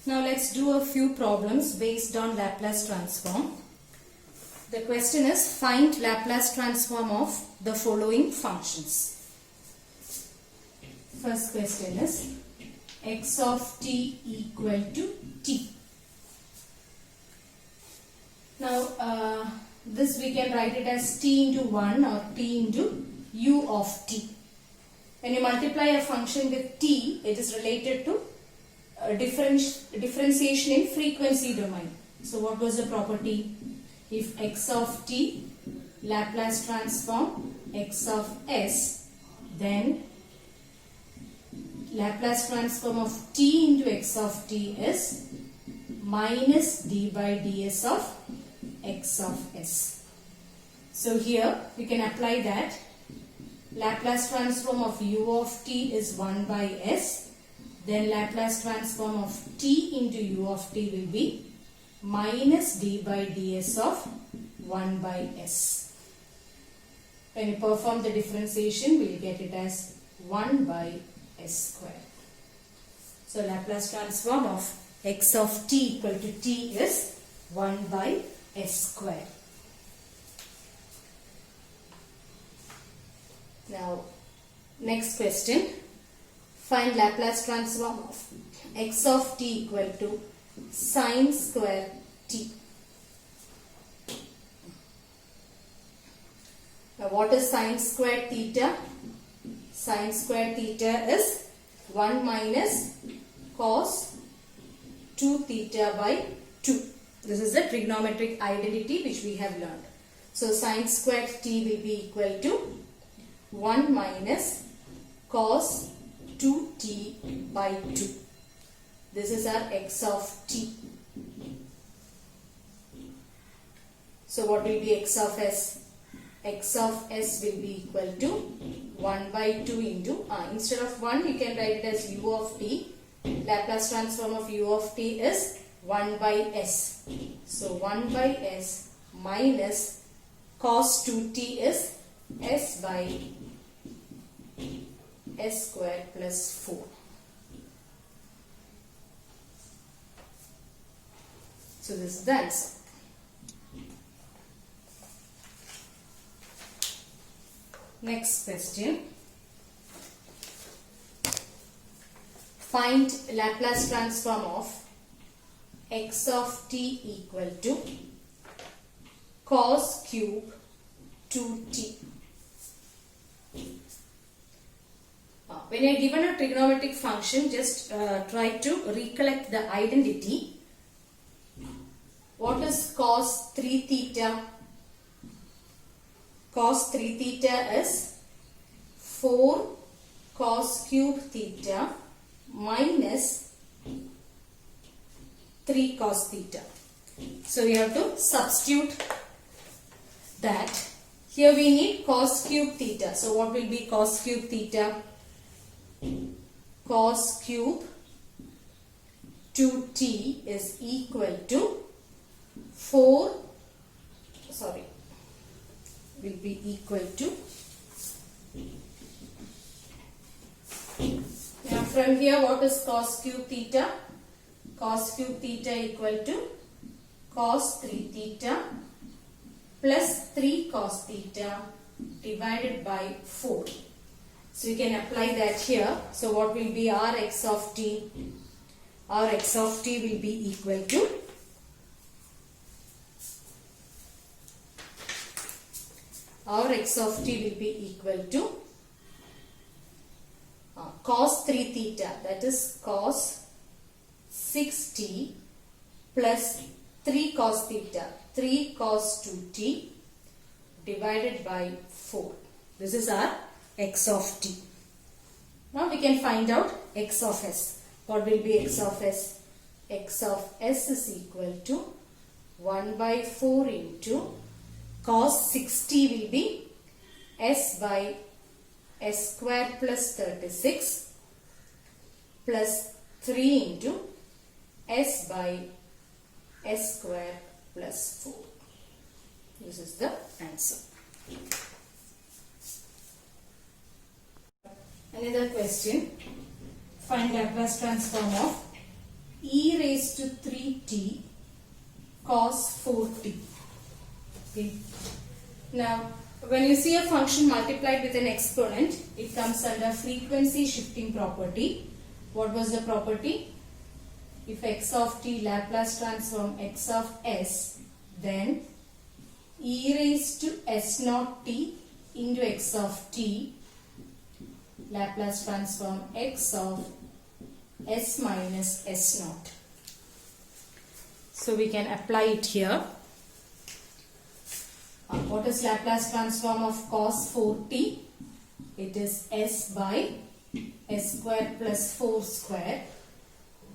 Now let's do a few problems based on Laplace transform. The question is, find Laplace transform of the following functions. First question is x of t equal to t. Now this we can write it as t into 1 or t into u of t. When you multiply a function with t, it is related to differentiation in frequency domain. So what was the property? If x of t Laplace transform x of s, then Laplace transform of t into x of t is minus d by ds of x of s. So here we can apply that. Laplace transform of u of t is 1 by s. Then Laplace transform of t into u of t will be minus d by ds of 1 by s. When you perform the differentiation, we will get it as 1 by s square. So Laplace transform of x of t equal to t is 1 by s square. Now next question. Find Laplace transform of x of t equal to sine square t. Now what is sine square theta? Sine square theta is 1 minus cos 2 theta by 2. This is the trigonometric identity which we have learned. So sine square t will be equal to 1 minus cos 2t by 2. This is our x of t. So what will be x of s? X of s will be equal to 1 by 2 into, instead of 1 you can write it as u of t. Laplace transform of u of t is 1 by s. So 1 by s minus cos 2t is s by s square plus 4. So this is the answer. Next question. Find Laplace transform of x of t equal to cos cube 2t. When you are given a trigonometric function, just try to recollect the identity. What is cos 3 theta? Cos 3 theta is 4 cos cube theta minus 3 cos theta. So we have to substitute that. Here we need cos cube theta. So what will be cos cube theta? Cos cube 2t is equal to 4, will be equal to, now from here what is cos cube theta? Cos cube theta equal to cos 3 theta plus 3 cos theta divided by 4. So we can apply that here. So what will be our x of t? Our x of t will be equal to cos 3 theta, that is cos 6t plus 3 cos theta, 3 cos 2t divided by 4. This is our x of t. Now we can find out x of s. What will be x of s? X of s is equal to 1 by 4 into cos 60 will be s by s square plus 36 plus 3 into s by s square plus 4. This is the answer. Another question. Find Laplace transform of e raised to 3t cos 4t. Okay. Now, when you see a function multiplied with an exponent, it comes under frequency shifting property. What was the property? If x of t Laplace transform x of s, then e raised to s naught t into x of t Laplace transform x of s minus s naught. So we can apply it here. What is Laplace transform of cos 4t? It is s by s square plus 4 square.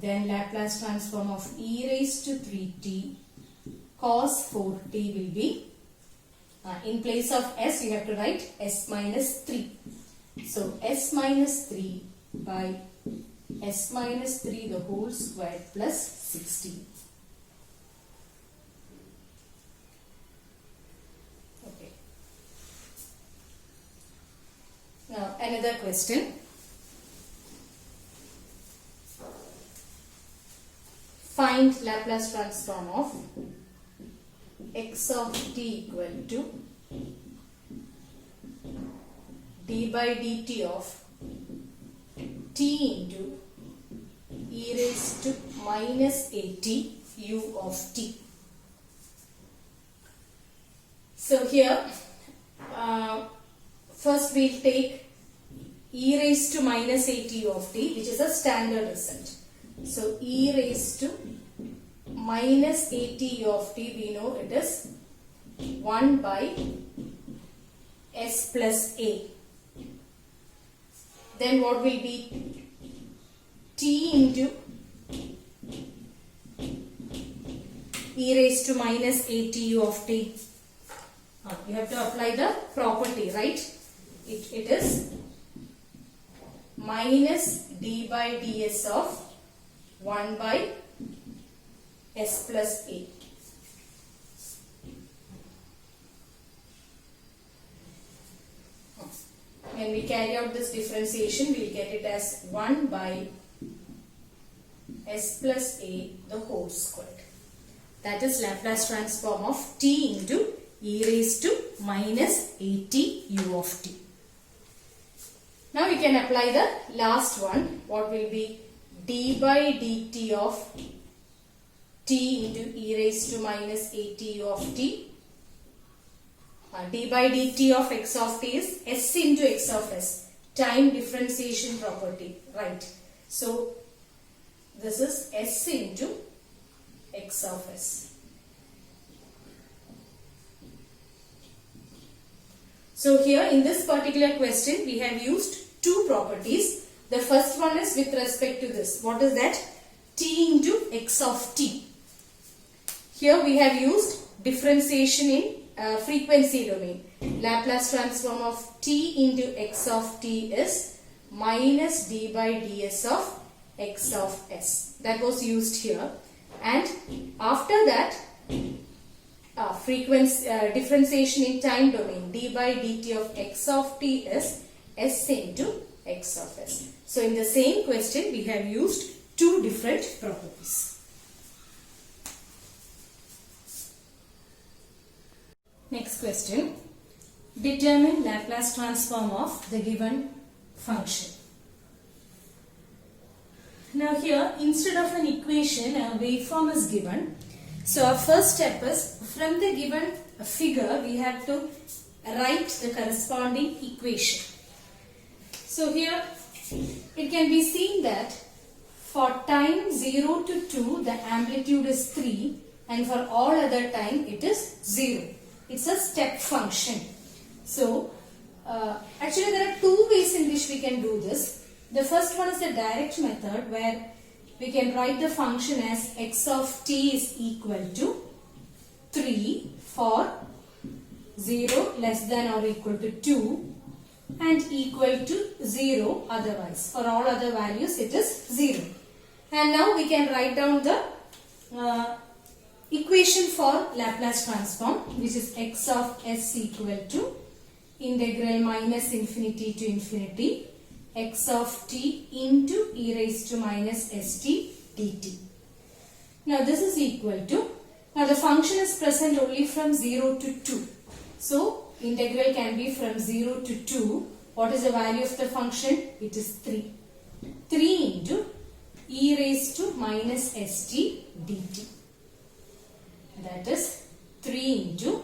Then Laplace transform of e raised to 3t cos 4t will be, in place of s you have to write s minus 3. So s minus 3 by s minus 3 the whole square plus 16. Okay. Now another question. Find Laplace transform of x of t equal to d by dt of t into e raised to minus at u of t. So here first we'll take e raised to minus at u of t, which is a standard result. So e raised to minus at u of t, we know it is 1 by s plus a. Then what will be t into e raised to minus at u of t? You have to apply the property, right? It is minus d by ds of 1 by s plus a. When we carry out this differentiation, we will get it as 1 by s plus a the whole squared. That is Laplace transform of t into e raised to minus at u of t. Now we can apply the last one. What will be d by dt of t into e raised to minus at u of t. D by dt of x of t is s into x of s, time differentiation property, right? So this is s into x of s. So here in this particular question we have used two properties. The first one is with respect to this. What is that? T into x of t. Here we have used differentiation in frequency domain. Laplace transform of t into x of t is minus d by ds of x of s. That was used here. And after that, differentiation in time domain, d by dt of x of t is s into x of s. So in the same question we have used two different properties. Next question. Determine Laplace transform of the given function. Now here, instead of an equation, a waveform is given. So our first step is, from the given figure, we have to write the corresponding equation. So here, it can be seen that for time 0 to 2, the amplitude is 3, and for all other time, it is 0. It's a step function. So, actually there are two ways in which we can do this. The first one is the direct method, where we can write the function as x of t is equal to 3 for 0 less than or equal to 2 and equal to 0 otherwise. For all other values it is 0. And now we can write down the equation for Laplace transform, which is x of s equal to integral minus infinity to infinity x of t into e raised to minus st dt. Now this is equal to, now the function is present only from 0 to 2. So integral can be from 0 to 2. What is the value of the function? It is 3. 3 into e raised to minus st dt. That is 3 into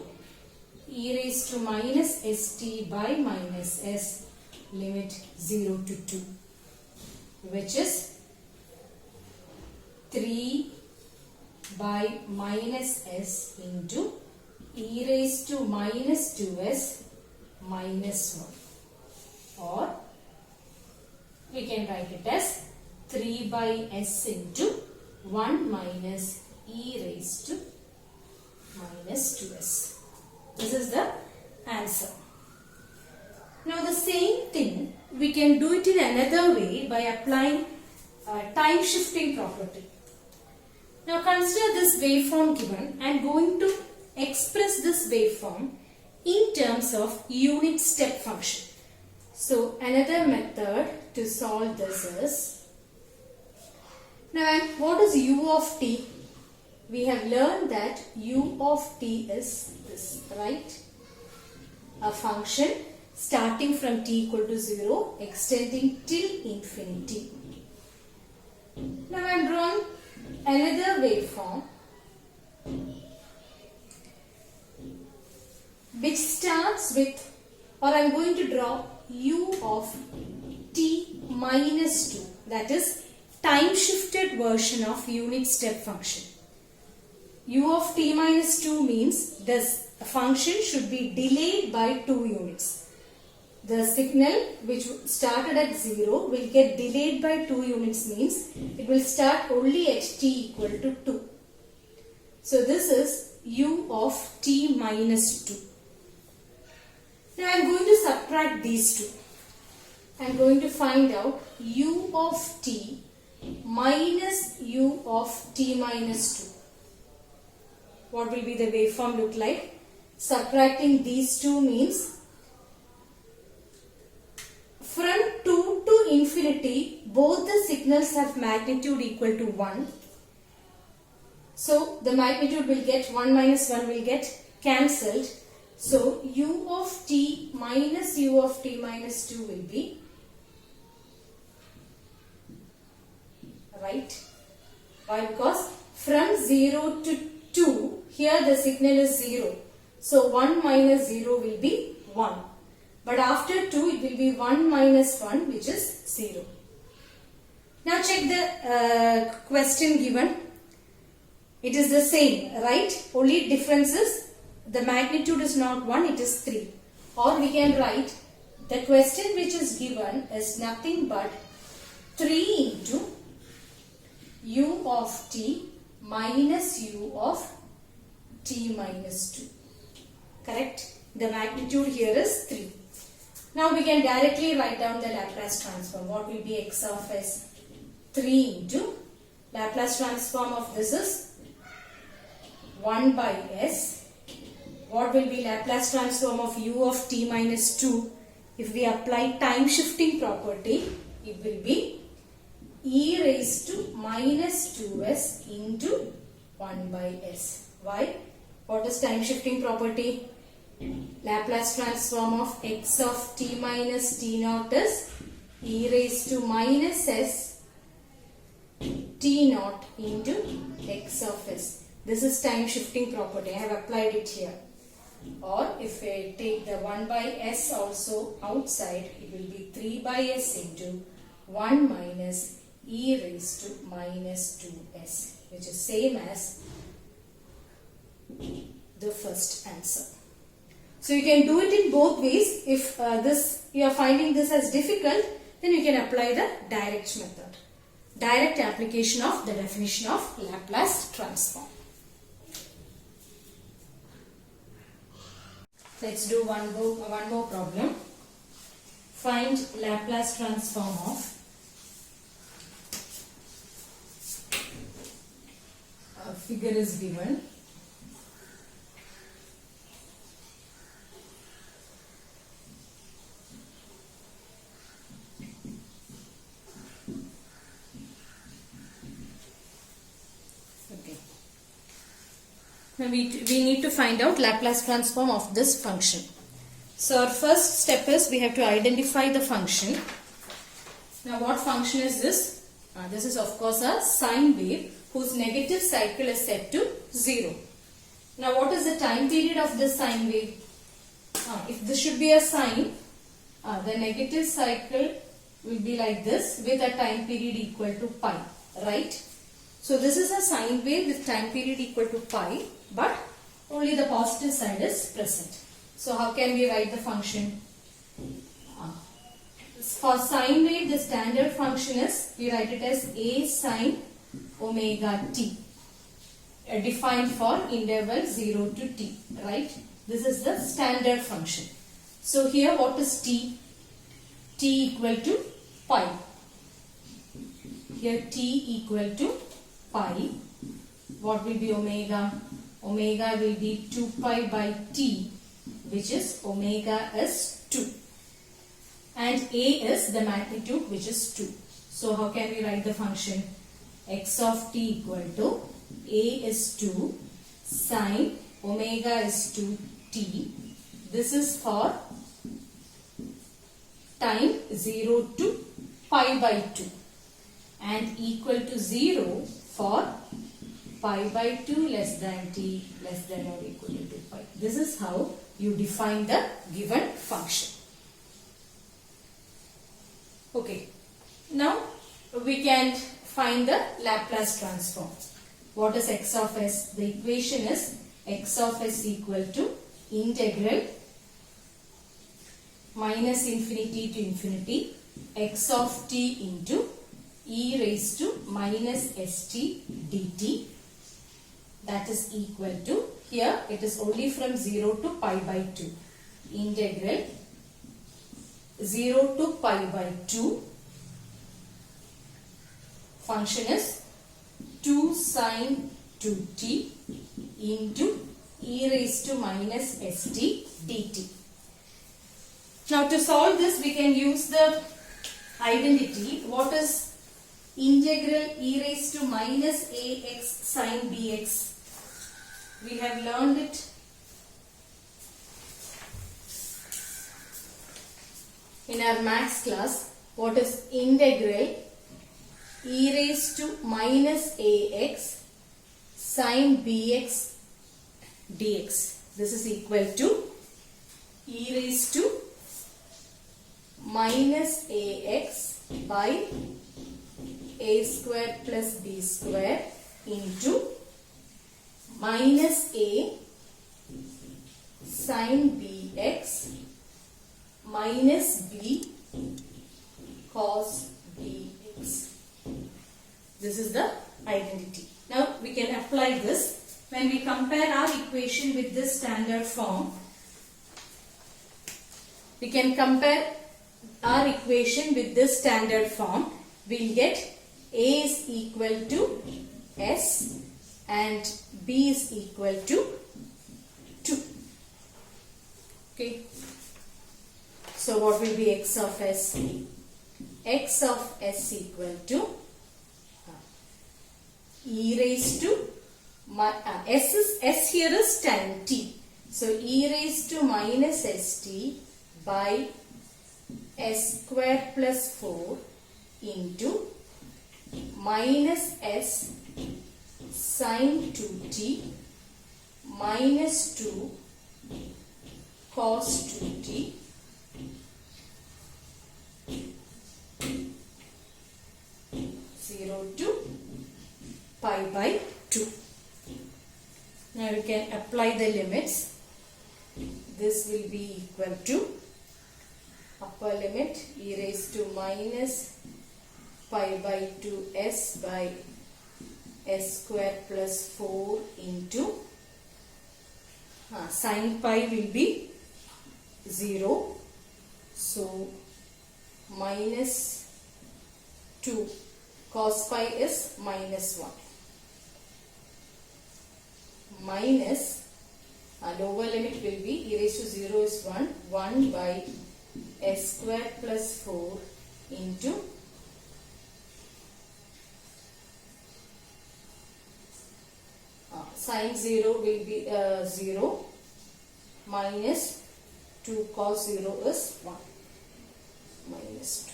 e raised to minus st by minus s, limit 0 to 2, which is 3 by minus s into e raised to minus 2s minus 1, or we can write it as 3 by s into 1 minus e raised to minus 2s. This is the answer. Now the same thing we can do it in another way by applying time shifting property. Now consider this waveform given. I am going to express this waveform in terms of unit step function. So another method to solve this is, now what is u of t? We have learned that u of t is this, right? A function starting from t equal to 0, extending till infinity. Now I am drawing another waveform which starts with, or I am going to draw u of t minus 2, that is time shifted version of unit step function. U of t minus 2 means this function should be delayed by 2 units. The signal which started at 0 will get delayed by 2 units, means it will start only at t equal to 2. So this is u of t minus 2. Now I am going to subtract these two. I am going to find out u of t minus u of t minus 2. What will be the waveform look like? Subtracting these two means from 2 to infinity, both the signals have magnitude equal to 1. So the magnitude will get 1 minus 1 will get cancelled. So u of t minus u of t minus 2 will be, right? Why? Because from 0 to 2, here the signal is 0. So 1 minus 0 will be 1. But after 2 it will be 1 minus 1, which is 0. Now check the question given. It is the same, right? Only difference is the magnitude is not 1, it is 3. Or we can write the question which is given is nothing but 3 into u of t minus u of t minus 2. Correct? The magnitude here is 3. Now we can directly write down the Laplace transform. What will be x of s? 3 into Laplace transform of this is 1 by s. What will be Laplace transform of u of t minus 2? If we apply time shifting property, it will be e raised to minus 2s into 1 by s. Why? What is time shifting property? Laplace transform of x of t minus t naught is e raised to minus s t naught into x of s. This is time shifting property. I have applied it here. Or if I take the 1 by s also outside, it will be 3 by s into 1 minus e raised to minus 2s, which is same as the first answer. So you can do it in both ways. If you are finding this as difficult, then you can apply the direct method. Direct application of the definition of Laplace transform. Let's do one more problem. Find Laplace transform of a figure is given. Okay. we need to find out Laplace transform of this function. So our first step is we have to identify the function. Now what function is this? This is of course a sine wave whose negative cycle is set to 0. Now what is the time period of this sine wave? If this should be a sine, the negative cycle will be like this with a time period equal to pi, right? So this is a sine wave with time period equal to pi, but only the positive side is present. So how can we write the function? For sine wave, the standard function is, we write it as a sine omega t, defined for interval 0 to t, right? This is the standard function. So here what is t? T equal to pi. Here t equal to pi. What will be omega? Omega will be 2 pi by t, which is omega is 2. And a is the magnitude, which is 2. So how can we write the function? X of t equal to a is 2 sine omega is 2t. This is for time 0 to pi by 2 and equal to 0 for pi by 2 less than t less than or equal to 2 pi. This is how you define the given function. Okay, now we can find the Laplace transform. What is x of s? The equation is x of s equal to integral minus infinity to infinity x of t into e raised to minus st dt, that is equal to, here it is only from 0 to pi by 2, integral 0 to pi by 2, function is 2 sine 2t into e raised to minus st dt. Now to solve this we can use the identity. What is integral e raised to minus ax sine bx? We have learned it in our maths class. What is integral e raised to minus ax sine bx dx? This is equal to e raised to minus ax by a square plus b square into minus a sine bx minus b cos bx. This is the identity. Now we can apply this. When we compare our equation with this standard form, we can compare our equation with this standard form. We'll get a is equal to s and b is equal to 2. Okay. So what will be x of s? X of s equal to e raised to s here is tan t. So e raised to minus st by s square plus 4 into minus s sine 2t minus 2 cos 2t to pi by 2. Now we can apply the limits. This will be equal to upper limit e raised to minus pi by 2s by s square plus 4 into sin pi will be 0. So minus 2 cos pi is minus 1 minus lower limit will be e raised to 0 is 1 by s square plus 4 into Sine 0 will be 0 minus 2 cos 0 is 1 minus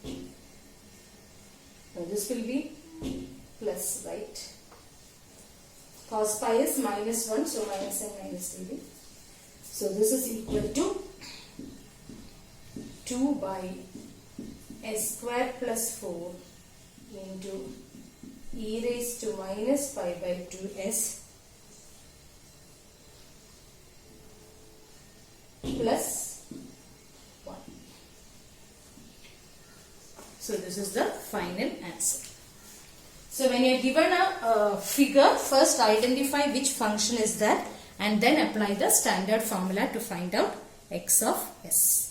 2. Now this will be plus, right? Cos pi is minus 1, so minus and minus will be. So this is equal to 2 by s square plus 4 into e raised to minus pi by 2s plus 1. So this is the final answer. So when you are given a figure, first identify which function is that and then apply the standard formula to find out x of s.